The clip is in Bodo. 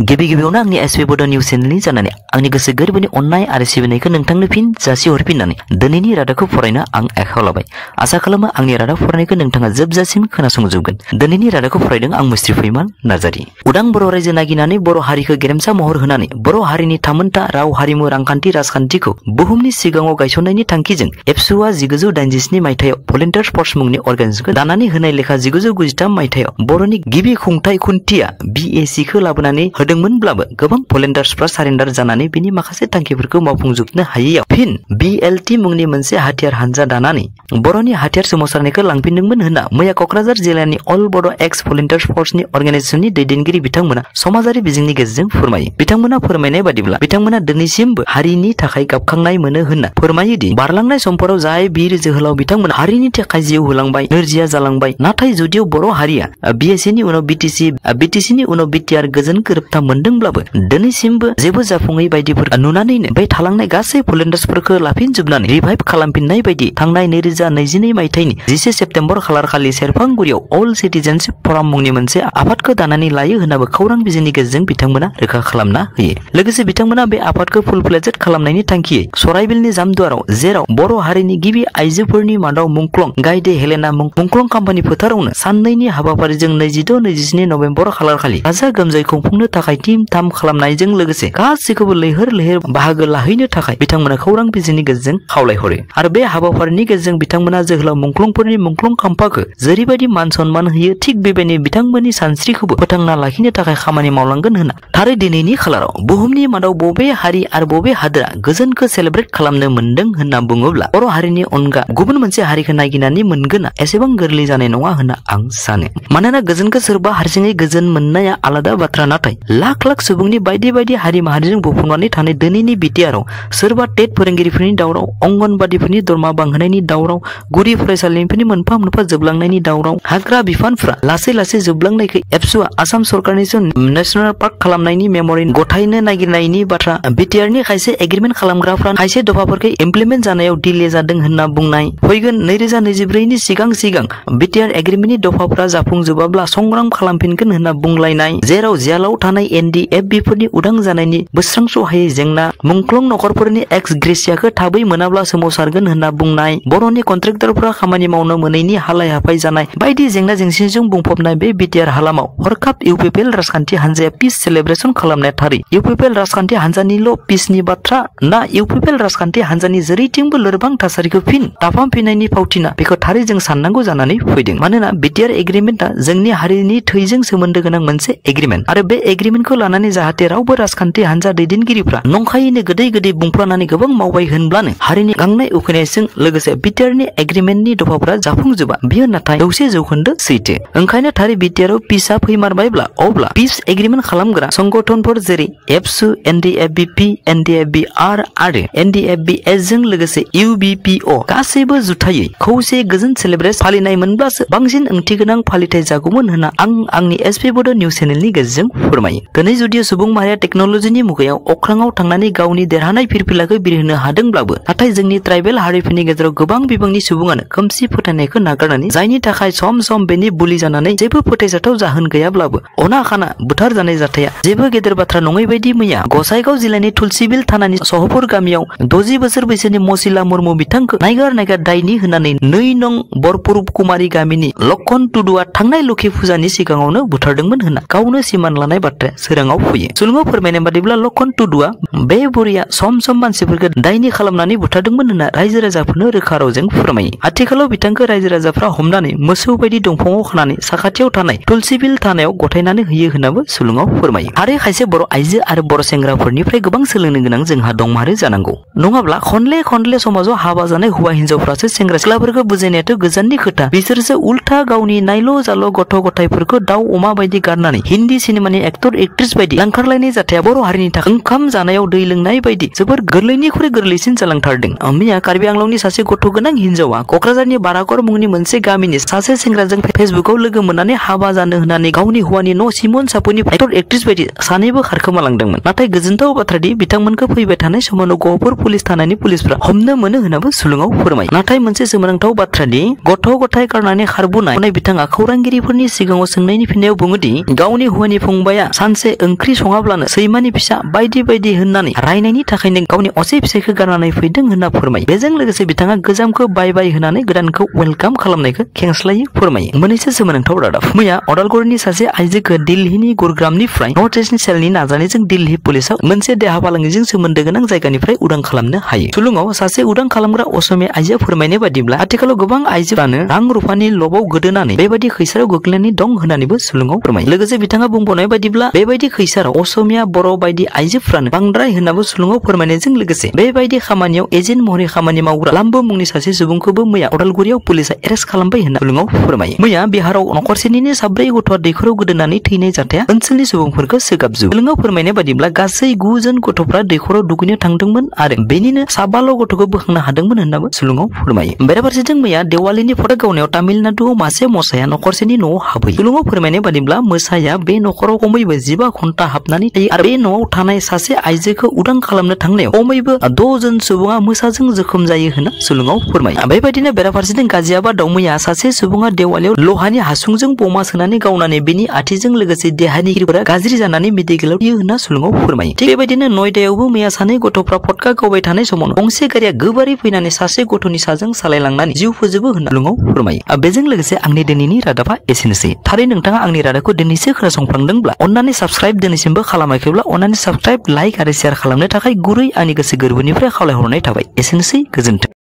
गिबि गिबियावनो आंनि एसपि बड' निउस चेनेलनि जानानै आंनि गोसो गोरबोनि अननाय आरो सिबिनायखौ नोंथांनो फिन जासिहरफिननानै दिनैनि रादाबखौ फरायनो आं आखायाव लाबाय। आसा खालामो आंनि रादाब फरायनायखौ नोंथाङा जोबजासिम खोनासंजोबगोन। दिनैनि रादाबखौ फरायदों आं मुस्रि फैमाल नार्जारि। उदां बर' रायजो नागिरनानै बर' हारिखौ गेरेमसा महर होनानै बर' हारिनि थामोनथा राव हारिमु रांखान्थि राजखान्थिखौ बुहुमनि सिगाङाव गायसननायनि थांखिजों एबसुआ 1987 मायथाइयाव भलन्टियार फर्स मुंनि अर्गानाइजेसनखौ दानानै होनाय लेखा 1993 मायथाइयाव बर'नि गिबि खुंथाय खुन्थिया BACखौ लाबोनानै होदोंमोनब्लाबो गोबां भलन्टियार्सफ्रा सारेन्डार जानानै बिनि माखासे थांखिफोरखौ मावफुंजोबनो हायैयाव फिन BLT मुंनि मोनसे हाथियार हानजा दानानै बर'नि हाथियार सोमावसारनायखौ लांफिनदोंमोन होनना मैया क'क्राझार जिल्लानि अल बड' एक्स भलन्टियार फर्सनि अर्गानाइजेसननि दैदेनगिरि बिथांमोना समाजारि बिजोंनि गेजेरजों फोरमायो। बिथांमोना फोरमायनाय बादिब्ला बिथांमोना दिनैसिमबो हारिनि थाखाय गाबखांनाय मोनो होनना फोरमायोदि बारलांनाय समफोराव जाय बिर जोहोलाव बिथांमोना हारिनि थाखाय जिउ होलांबाय, नोरजिया जालांबाय, नाथाय जुदियाव बर' हारिया BACनि उनाव BTCनि उनाव BTR गोजोन गोरोबथा मोनदोंब्लाबो दिनैसिमबो जेबो जाफुङै बायदिफोर नुनानैनो बै थालांनाय गासै भलन्टियार्सफोरखौ लाफिनजोबनानै रिभाइभ खालामफिननाय बायदि थांनाय 2022 मायथाइनि 11 सेप्तेम्बर खालारखालि सेरफांगुरियाव अल सिटिजेनशिप फराम मुंनि मोनसे आफादखौ दानानै लायो होननाबो खौरां बिजोंनि गेजेरजों बिथांमोना रोखा खालामना होयो। लोगोसे बिथांमोना बे आफादखौ फुल फ्लेजेड खालामनायनि थांखियै सराइबिलनि जामदुवाराव जेराव बर' हारिनि गिबि आइजोफोरनि मादाव मुंख्लं गायदे हेलेना मुंख्लं कम्पानि फोथारावनो साननैनि हाबाफारिजों 26-27 नभेम्बर खालारखालि गाजा गोमजायै खुंफुंनो थाखाय टिम थाम खालामनायजों लोगोसे गासैखौबो लैहोर लैहोर बाहागो लाहैनो थाखाय बिथांमोना खौरां बिजोंनि गेजेरजों खावलायहरो। आरो बे हाबाफारिनि गेजेरजों बिथांमोना जोहोलाव मुंख्लंफोरनि मुंख्लं खाम्फाखौ जेरैबायदि मान सन्मान होयो थिग बेबायदिनो बिथांमोननि सानस्रिखौबो फोथांना लाखिनो थाखाय खामानि मावलांगोन होनना थारै दिनैनि खालाराव बुहुमनि मादाव बबे हारि आरो बबे हादोरा गोजोनखौ सेलेब्रेट खालामनो मोनदों होनना बुङोब्ला बर' हारिनि अनगा गुबुन मोनसे हारिखौ नागिरनानै मोनगोना एसेबां गोरलै जानाय नङा होनना आं सानो। मानोना गोजोनखौ सोरबा हारसिङै गोजोन मोननाया आलादा बाथ्रा, नाथाय लाख लाख सुबुंनि बायदि बायदि हारि माहारिजों बुंफबनानै थानाय दिनैनि बिटिआरआव सोरबा टेट फोरोंगिरिफोरनि दावराव, अंगनबादिफोरनि दरमा बांहोनायनि दावराव, गुदि फरायसालिफोरनि मोनफा मोनफा जोबलांनायनि दावराव, हाग्रा बिफानफ्रा लासै लासै जोबलांनायखौ एबसुआ आसाम सरकारनि नेशनेल पार्क खालामनायनि मेम'रि गथायनो नागिरनायनि बाथ्रा, बिटिआरनि खायसे एग्रिमेन्ट खालामग्राफ्रा खायसे दफाफोरखौ इमप्लिमेन्ट जानायाव डिले जादों होनना बुंनाय, फैगोन 2024 नि सिगां बिटिआर एग्रिमेन्टनि दफाफोरा जाफुंजोबाब्ला संग्राम खालामफिनगोन होनना बुंलायनाय, जेराव जेलाव थानाय NDFBफोरनि उदां जानायनि बोस्रांस'हायै जेंना, मुंख्लं नखरफोरनि एक्स ग्रेसियाखौ थाबै मोनाब्ला सोमावसारगोन होनना बुंनाय, बर'नि कन्ट्रेक्टरफोरा खामानि मावनो मोनैनि हालाय हाफाय जानाय बायदि जेंना जेंसिजों बुंफबनाय बे बिटिआर हालामाव हरखाब UPPL राजखान्थि हानजाया पिस सेलेब्रेसन खालामनाया थारै UPPL राजखान्थि हानजानिल' पिसनि बाथ्रा ना UPPL राजखान्थि हानजानि जेरैथिंबो लोरबां थासारिखौ फिन दाफामफिननायनि फावथिना, बेखौ थारै जों साननांगौ जानानै फैदों। मानोना बिटिआर एग्रिमेन्टआ जोंनि हारिनि थैजों सोमोन्दो गोनां मोनसे एग्रिमेन्ट आरो बे एग्रिमेन्टखौ लानानै जाहाथे रावबो राजखान्थि हानजा दैदेनगिरिफ्रा नंखायैनो गोदै गोदै बुंफ्लानानै गोबां मावबाय होनब्लानो हारिनि गांनाय उखैनायजों लोगोसे बिटिआरनि एग्रिमेन्टनि दफाफोरा जाफुंजोबा, बियो नाथाय 100% सैथो। ओंखायनो थारै बिटिआरआव पिसआ फैमारबायब्ला अब्ला पिस एग्रिमेन्ट खालामग्रा संगठनफोर जेरै एबसु, NDFBP, NDFBR आरो NDFBS जों लोगोसे UBPO गासैबो जुथायै खौसे गोजोन सेलेब्रेट फालिनाय मोनब्लासो बांसिन ओंथि गोनां फालिथाय जागौमोन होनना आं आंनि एसपि बड' निउस चेनेलनि गेजेरजों फोरमायो। दिनै जुदि सुबुं माहारिया टेक्न'लजिनि मुगायाव अख्राङाव थांनानै गावनि देरहानाय फिरफिलाखौ बिरहोनो हादोंब्लाबो नाथाय जोंनि ट्राइबेल हारिफोरनि गेजेराव गोबां बिबांनि सुबुङानो खोमसि फोथायनायखौ नागारनानै, जायनि थाखाय सम सम बेनि बुलि जानानै जेबो फोथायजाथाव जाहोन गैयाब्लाबो अना खाना बुथार जानाय जाथाया जेबो गेदेर बाथ्रा नङै बायदि मैया गसाइगाव जिल्लानि तुलसिबिल थानानि सहपुर गामियाव 60 बोसोर बैसोनि मसिला मुर्मु बिथांखौ नायगार दायनि होननानै 2 नं बरपुर कुमारी गामिनि लक्षण टुडुआ थांनाय लोखि फुजानि सिगाङावनो बुथारदोंमोन होनना गावनो सिमान लानाय बाथ्राया सोराङाव फैयो। सुलुङाव फोरमायनाय बादिब्ला लक्षण टुडुआ बे बुरिया सम सम मानसिफोरखौ दायनि खालामनानै बुथारदोंमोन होनना रायजो राजाफोरनो रोखा रावजों फोरमायो। आथिखालाव बिथांखौ रायजो राजाफ्रा हमनानै मोसौ बायदि दंफाङाव खानानै साखाथियाव थानाय तुलसिबिल थानायाव गथायनानै होयो होननाबो सुलुङाव फोरमायो। आरो खायसे बर' आइजो आरो बर' सेंग्राफोरनिफ्राय गोबां सोलोंनो गोनां जोंहा दंमारो जानांगौ। नङाब्ला खनले समाजाव हाबा जानाय हौवा हिनजावफ्रासो सेंग्रा सिख्लाफोरखौ बुजायनायाथ' गोजाननि खोथा, बिसोरसो उल्था गावनि नायल' जाल' गथ' गथायफोरखौ दाउ अमा बायदि गारनानै हिन्दी सिनेमानि एक्टर एक्ट्रेस बायदि लांखारलायनाय जाथाया बर' हारिनि थाखाय ओंखाम जानायाव दै लोंनाय बायदि जोबोर गोरलैनिख्रुइ गोरलैसिन जालांथारदों। मैया कार्बि आंलंनि सासे गथ' गोनां हिनजावा क'क्राझारनि बारागर मुंनि मोनसे गामिनि सासे सेंग्राजों फेसबुकाव लोगो मोननानै हाबा जानो होननानै गावनि हौवानि न' सिमन सापुनि एक्टर एक्ट्रेस बायदि सानैबो खारखोमालांदोंमोन। नाथाय गोजोनथाव बाथ्रादि बिथांमोनखौ फैबाय थानाय समावनो गहपुर पुलिस थानानि पुलिसफ्रा हमनो मोनो होननाबो सुलुङाव फोरमायो। नाथाय मोनसे सोमोनांथाव बाथ्रादि गथ' गथाय गारनानै खारबोनाय बिथाङा खौरांगिरिफोरनि सिगाङाव सोंनायनि फिननायाव बुङोदि गावनि हौवानि फंबाया सानसे ओंख्रि सङाब्लानो सैमानि फिसा बायदि बायदि होननानै रायनायनि थाखायनो गावनि असे फिसायखौ गारनानै फैदों होनना फोरमायो। बेजों लोगोसे बिथाङा गोजामखौ बाय बाय होनानै गोदानखौ वेलकाम खालामनायखौ खेंस्लायै फोरमायो। मोननैसो सोमोनांथाव रादाब। मैया अदालगुरिनि सासे आइजोखौ दिल्लीनि गुरुग्रामनिफ्राय नर्थ इस्टनि सेलनि नाजानायजों दिल्ली पुलिसाव मोनसे देहा फालांगिजों सोमोन्दो गोनां जायगानिफ्राय उदां खालामनो हायो। सुलुङाव सासे उदां खालामग्रा असमिया आइजोआ फोरमायनाय बादिब्ला आथिखालाव गोबां आइजोफ्रानो रां रुफानि लबाव गोदोनानै बेबायदि खैसाराव गोग्लैनानै दं होननानैबो सुलुङाव फोरमायो। लोगोसे बिथाङा बुंबावनाय बादिब्ला बेबायदि खैसाराव असमिया बर' बायदि आइजोफ्रानो बांद्राय होननाबो सुलुङाव फोरमायनायजों लोगोसे बेबायदि खामानियाव एजेन्ट महरै खामानि मावग्रा लाम्बो मुंनि सासे सुबुंखौबो मैया अदालगुरियाव पुलिसा एरेस्ट खालामबाय होनना सुलुङाव फोरमायो। मैया बिहाराव नखरसेनिनो 4 गथ'आ दैखराव गोदोनानै थैनाय जाथाया ओनसोलनि सुबुंफोरखौ सोगाबजोबो। सुलुङाव फोरमायनाय बादिब्ला गासै 9 जन गथ'फ्रा दैखराव दुगैनो थांदोंमोन आरो बेनिनो 5 गथ'खौ बोखांनो हादोंमोन होननाबो सुलुङाव फोरमायो। बेराफारसेथिं मैया देवालिनि फट' गावनायाव तामिलनाडुआव मासे मोसाया नखरसेनि न'आव हाबहैयो। सुलुङाव फोरमायनाय बादिब्ला मोसाया बे नखराव खमैबो 15 घन्टा हाबनानै थायो आरो बे न'आव थानाय सासे आइजोखौ उदां खालामनो थांनायाव खमैबो 6 जन सुबुङा मोसाजों जोखोम जायो होनना सुलुङाव फोरमायो। बेबायदिनो बेराफारसेथिं गाजियाबादाव मैया सासे सुबुङा देवालियाव लहानि हासुंजों बमा सोनानै गावनानै बेनि आथिजों लोगोसे देहानि गिरिफोरा गाज्रि जानानै मेडिकेलाव फैयो होनना सुलुङाव फोरमायो। थिग बेबायदिनो नयदायावबो मैया 2 गथ'फ्रा फटका गावबाय थानाय समावनो गंसे गारिया गोबारै फैनानै सासे गथ'नि साजों सालायलांनानै जिउ फोजोबो होनना सुलुङाव फोरमायो। बेजों लोगोसे आंनि दिनैनि रादाबा एसेनोसै। थारै नोंथाङा आंनि रादाबखौ दिनैसो खोनासंफ्लांदोंब्ला अन्नानै साबस्क्राइब दिनैसिमबो खालामाखैब्ला अन्नानै साबस्क्राइब, लाइक आरो शेयार खालामनो थाखाय गुरै आंनि गोसो गोरबोनिफ्राय खावलायहरनाय थाबाय। एसेनोसै, गोजोन्थों।